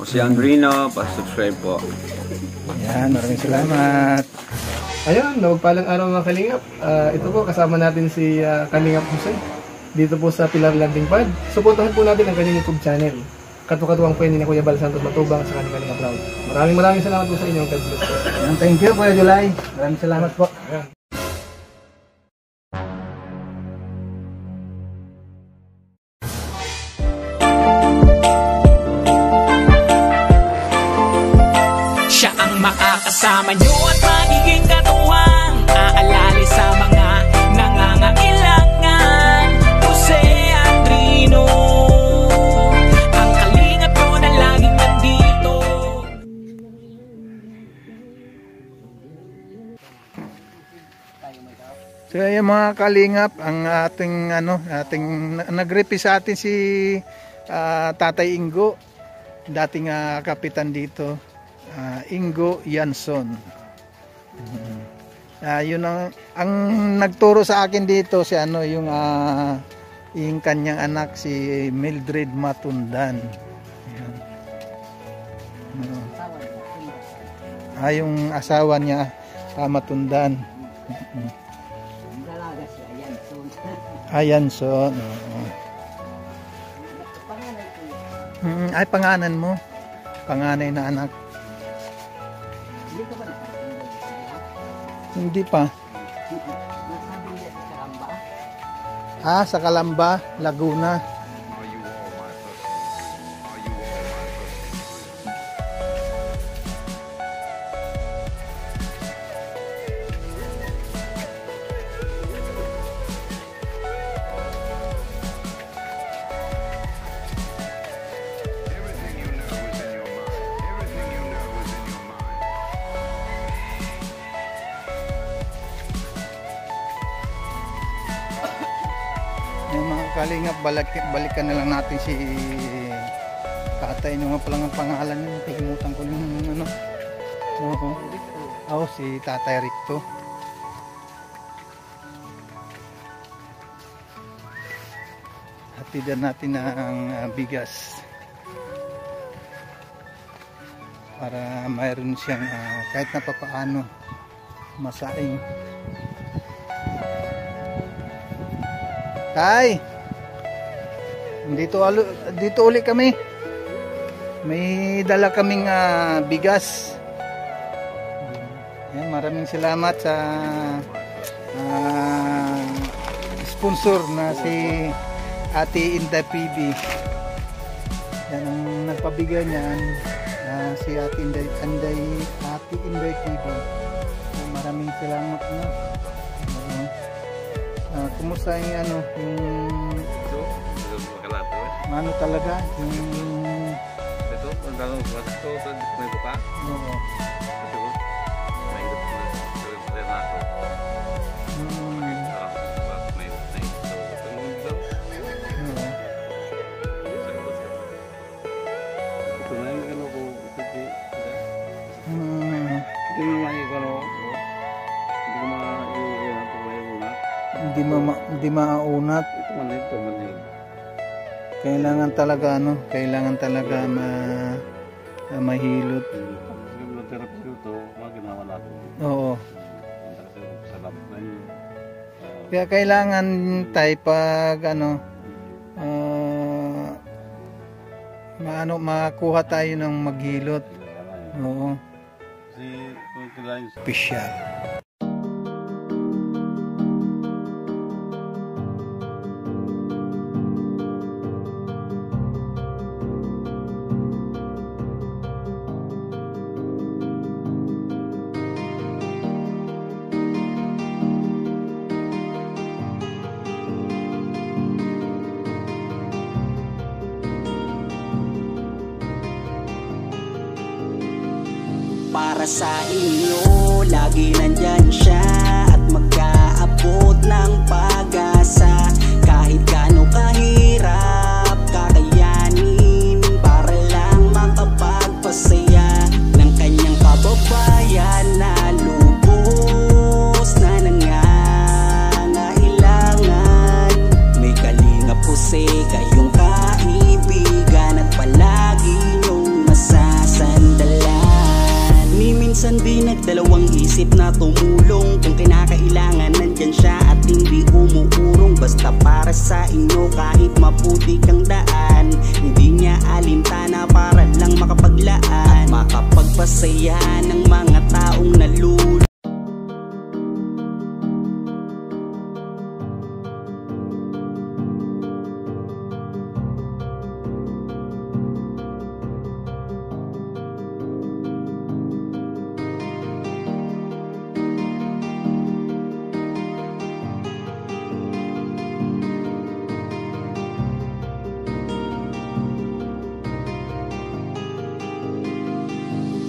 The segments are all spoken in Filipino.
Si Andrino, pa-subscribe po. Yan, maraming salamat. Ayun, nagpalang araw mga Kalingap. Ito po, kasama natin si Kalingap Jose. Dito po sa Pilar Landing Pad. Suportahan po natin ang kanyang YouTube channel. Katuwang po ni Kuya Bal Santos Matubang sa kanyang Kalingap Proud. Maraming salamat po sa inyo. God bless po. Thank you, Kuya July. Maraming salamat po. Siya ang makakasama nyo at magiging katuwang aalali sa mga nangangailangan. Jose Andrino, ang kalingap ko na laging nandito. So yung mga kalingap, ang ating nag-repi sa atin si Tatay Ingo, dating kapitan dito, Ingo Yanson. Yun ang nagturo sa akin dito si yung kanyang anak si Mildred Matundan. Yung asawa niya Matundan. Yanson. Ay, pangalan mo. Panganay na anak. Hindi pa. Sa Calamba, Laguna. Yung mga kalingap, balikan na lang natin si Tatay. Ano nga palang ang pangalan niya? Nakalimutan ko yung si Tatay Ricto. Hatidan natin ang bigas para mayroon siyang kahit na papaano masaing. Tay, dito uli kami. May dala kaming bigas. Yan, maraming salamat sa sponsor na si Ate Inday PB. Yan ang nagpabigay niyan, si Ate Inday PB. Maraming salamat na. Kumusta yung ano talaga yung ito ang dalawang plato may buka. Oo. Hindi maunat. Kailangan talaga mahilot. Oo. Kaya kailangan tayo pag makuha tayo ng maghilot. Oo. Special. Para sa inyo, lagi nandyan siya at mag-aabot ng pag-asa. Kahit gaano kahirap, kakayanin para lang makapagpasaya ng kanyang kababayan na lubos na nangangailangan. May Kalingap Jose, kayong kaibigan at palagi niyong masaya. isip na tumulong. Kung kinakailangan nandyan siya at hindi umuurong. Basta para sa inyo kahit maputik ang daan, hindi niya alintana para lang makapaglaan at makapagpasaya ng mga taong nalulung.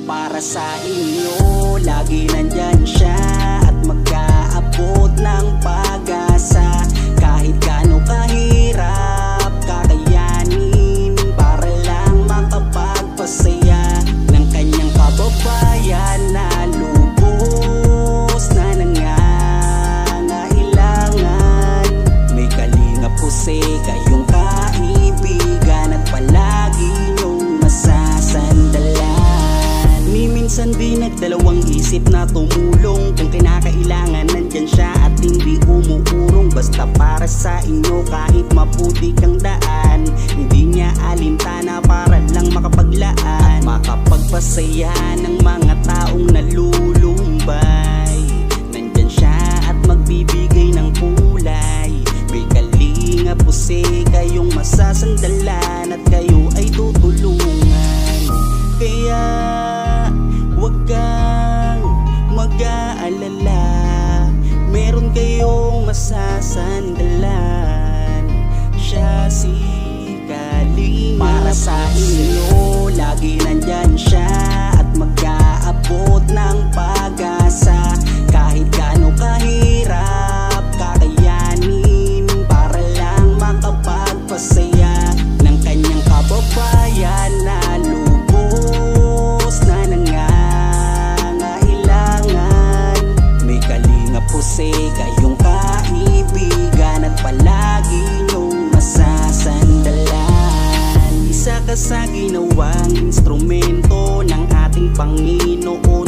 Para sa inyo, lagi nandyan siya at mag-aabot ng pag-asa. Kahit gaano kahirap kakayanin para lang makapagpasaya ng kanyang kababayan na lubos na nangangailangan. May Kalingap Jose, kayong kaibigan at palagi niyong masasandalan. Minsan di nagdalawang isip na tumulong. Kung kinakailangan nandyan siya at hindi umuurong. Basta para sa inyo kahit maputik ang daan, hindi niya alintana para lang makapaglaan at makapagpasaya ng mga taong nalulumbay. Nandyan siya at magbibigay ng kulay. May Kalingap Jose, kayong masasandalan at kayo ay tutulungan. Kaya huwag kang mag-aalala, meron kayong masasandalan. Siya si Kalingap. Para sa inyo, lagi nandyan siya at mag-aabot ng pag-asa. Kahit gaano kahirap kakayanin para lang makapagpasaya ng kanyang kababayan na lubos na nangangailangan. May Kalingap Jose, kayong kaibigan at palagi niyong masasandalan. Isa ka sa ginawang instrumento ng ating Panginoon